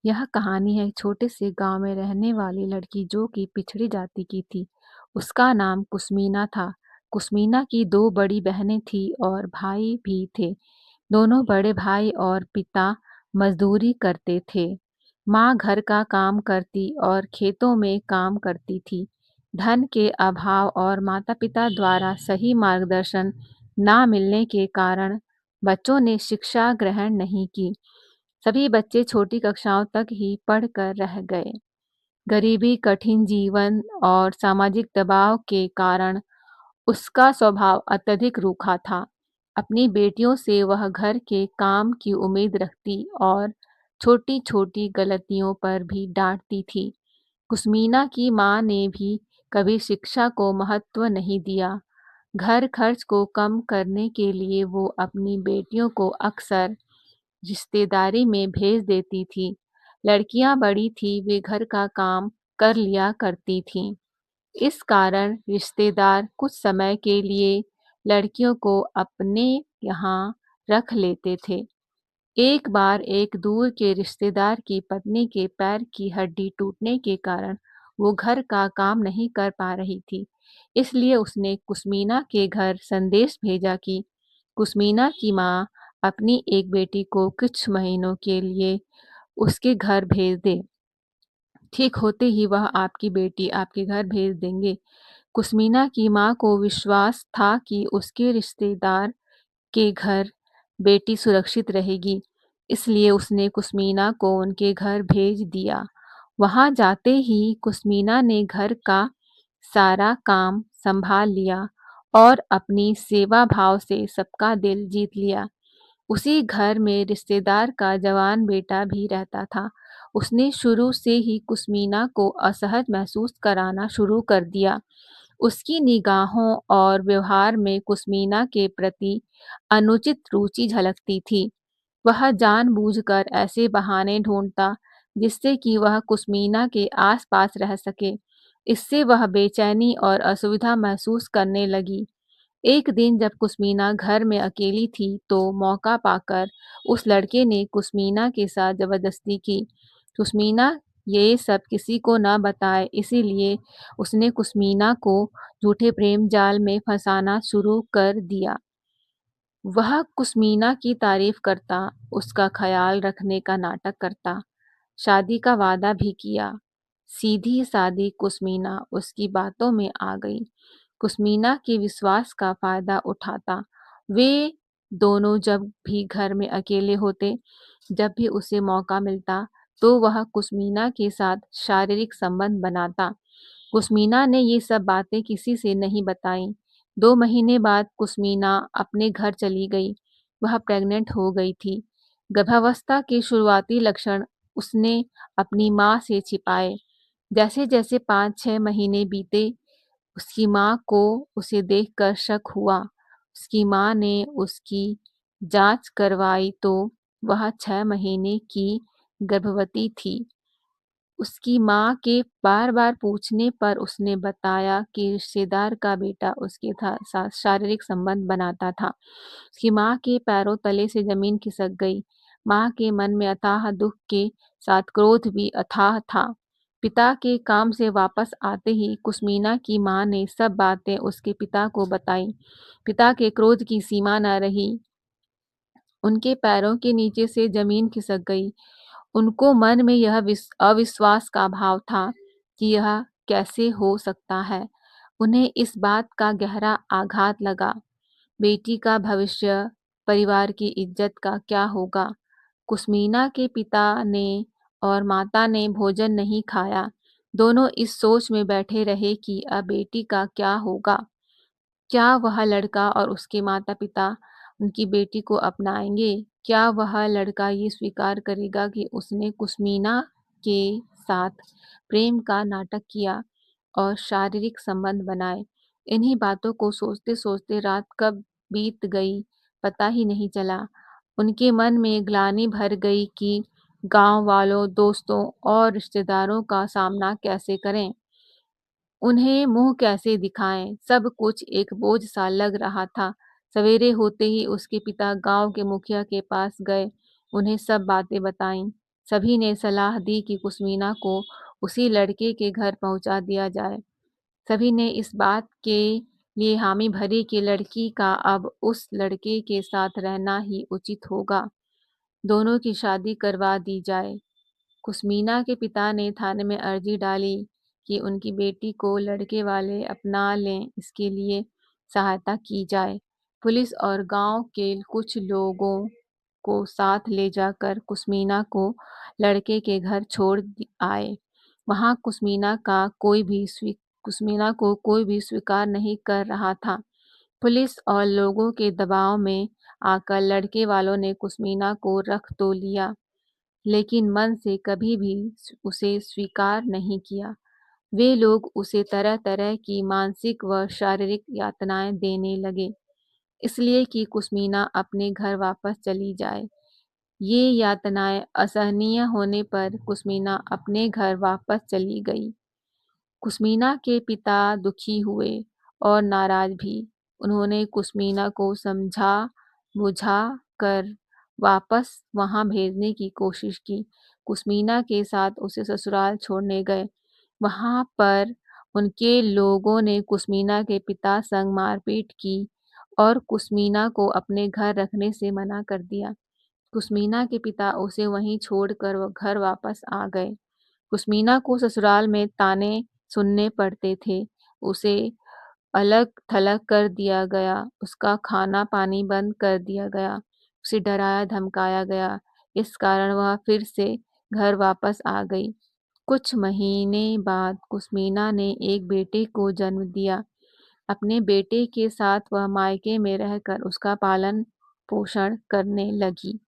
यह कहानी है एक छोटे से गांव में रहने वाली लड़की जो कि पिछड़ी जाति की थी। उसका नाम कुसमीना था। कुसमीना की दो बड़ी बहनें थीं और भाई भी थे। दोनों बड़े भाई और पिता मजदूरी करते थे। माँ घर का काम करती और खेतों में काम करती थी। धन के अभाव और माता-पिता द्वारा सही मार्गदर्शन ना मिलने के कारण बच्चों ने शिक्षा ग्रहण नहीं की। सभी बच्चे छोटी कक्षाओं तक ही पढ़कर रह गए। गरीबी, कठिन जीवन और सामाजिक दबाव के कारण उसका स्वभाव अत्यधिक रूखा था। अपनी बेटियों से वह घर के काम की उम्मीद रखती और छोटी-छोटी गलतियों पर भी डांटती थी। कुसमीना की माँ ने भी कभी शिक्षा को महत्व नहीं दिया। घर खर्च को कम करने के लिए वो अपनी बेटियों को अक्सर रिश्तेदारी में भेज देती थी। लड़कियां बड़ी थीं, वे घर का काम कर लिया करती थीं। इस कारण रिश्तेदार कुछ समय के लिए लड़कियों को अपने यहाँ रख लेते थे। एक बार एक दूर के रिश्तेदार की पत्नी के पैर की हड्डी टूटने के कारण वो घर का काम नहीं कर पा रही थी। इसलिए उसने कुसमीना के घर संदेश भेजा कि कुसमीना की माँ अपनी एक बेटी को कुछ महीनों के लिए उसके घर भेज दे। ठीक होते ही वह आपकी बेटी आपके घर भेज देंगे। कुसमीना की माँ को विश्वास था कि उसके रिश्तेदार के घर बेटी सुरक्षित रहेगी, इसलिए उसने कुसमीना को उनके घर भेज दिया। वहां जाते ही कुसमीना ने घर का सारा काम संभाल लिया और अपनी सेवा भाव से सबका दिल जीत लिया। उसी घर में रिश्तेदार का जवान बेटा भी रहता था। उसने शुरू से ही कुसमीना को असहज महसूस कराना शुरू कर दिया। उसकी निगाहों और व्यवहार में कुसमीना के प्रति अनुचित रुचि झलकती थी। वह जानबूझकर ऐसे बहाने ढूंढता जिससे कि वह कुसमीना के आसपास रह सके। इससे वह बेचैनी और असुविधा महसूस करने लगी। एक दिन जब कुसमीना घर में अकेली थी तो मौका पाकर उस लड़के ने कुसमीना के साथ जबरदस्ती की। कुसमीना ये सब किसी को न बताए, इसीलिए उसने कुसमीना को झूठे प्रेम जाल में फंसाना शुरू कर दिया। वह कुसमीना की तारीफ करता, उसका ख्याल रखने का नाटक करता, शादी का वादा भी किया। सीधी-सादी कुसमीना उसकी बातों में आ गई। कुसमीना के विश्वास का फायदा उठाता। वे दोनों जब भी घर में अकेले होते, जब भी उसे मौका मिलता, तो वह कुसमीना के साथ शारीरिक संबंध बनाता। कुसमीना ने ये सब बातें किसी से नहीं बताईं। 2 महीने बाद कुसमीना अपने घर चली गई। वह प्रेग्नेंट हो गई थी। गर्भावस्था के शुरुआती लक्षण उसने अपनी माँ से छिपाए। जैसे-जैसे 5-6 महीने बीते, उसकी माँ को उसे देखकर शक हुआ। उसकी माँ ने उसकी जाँच करवाई तो वह 6 महीने की गर्भवती थी। उसकी माँ के बार-बार पूछने पर उसने बताया कि रिश्तेदार का बेटा उसके साथ शारीरिक संबंध बनाता था। उसकी माँ के पैरों तले से ज़मीन खिसक गई। माँ के मन में अथाह दुःख के साथ क्रोध भी अथाह था। पिता के काम से वापस आते ही कुसमीना की माँ ने सब बातें उसके पिता को बताईं। पिता के क्रोध की सीमा न रही। उनके पैरों के नीचे से ज़मीन खिसक गई। उनको मन में यह अविश्वास का भाव था कि यह कैसे हो सकता है। उन्हें इस बात का गहरा आघात लगा। बेटी का भविष्य, परिवार की इज्जत का क्या होगा? कुसमीना के पिता ने और माता ने भोजन नहीं खाया। दोनों इस सोच में बैठे रहे कि अब बेटी का क्या होगा? क्या वह लड़का और उसके माता-पिता उनकी बेटी को अपनाएँगे? क्या वह लड़का ये स्वीकार करेगा कि उसने कुसमीना के साथ प्रेम का नाटक किया और शारीरिक संबंध बनाए? इन्हीं बातों को सोचते-सोचते रात कब बीत गई, पता ही नहीं चला। उनके मन में ग्लानि भर गई कि गाँव वालों, दोस्तों और रिश्तेदारों का सामना कैसे करें? उन्हें मुँह कैसे दिखाएँ? सब कुछ एक बोझ सा लग रहा था। सवेरे होते ही उसके पिता गाँव के मुखिया के पास गए, उन्हें सब बातें बताईं। सभी ने सलाह दी कि कुसमीना को उसी लड़के के घर पहुंचा दिया जाए। सभी ने इस बात के लिए हामी भरी कि लड़की का अब उस लड़के के साथ रहना ही उचित होगा। दोनों की शादी करवा दी जाए। कुसमीना के पिता ने थाने में अर्जी डाली कि उनकी बेटी को लड़के वाले अपना लें, इसके लिए सहायता की जाए। पुलिस और गांव के कुछ लोगों को साथ ले जाकर लड़के के घर आए। वहां कुसमीना को कोई भी स्वीकार नहीं कर रहा था। पुलिस और लोगों के दबाव में आकर लड़के वालों ने कुसमीना को रख तो लिया, लेकिन मन से कभी भी उसे स्वीकार नहीं किया। वे लोग उसे तरह-तरह की मानसिक व शारीरिक यातनाएं देने लगे, इसलिए कि कुसमीना अपने घर वापस चली जाए। ये यातनाएं असहनीय होने पर कुसमीना अपने घर वापस चली गई। कुसमीना के पिता दुखी हुए और नाराज भी। उन्होंने कुसमीना को समझा-बुझा कर वापस वहां भेजने की कोशिश की। कुसमीना के साथ उसे ससुराल छोड़ने गए। वहां पर उनके लोगों ने कुसमीना के पिता संग मारपीट की और कुसमीना को अपने घर रखने से मना कर दिया। कुसमीना के पिता उसे वहीं छोड़कर घर वापस आ गए। कुसमीना को ससुराल में ताने सुनने पड़ते थे। उसे अलग-थलग कर दिया गया, उसका खाना-पानी बंद कर दिया गया, उसे डराया-धमकाया गया। इस कारण वह फिर से घर वापस आ गई। कुछ महीने बाद कुसमीना ने एक बेटे को जन्म दिया। अपने बेटे के साथ वह मायके में रहकर उसका पालन-पोषण करने लगी।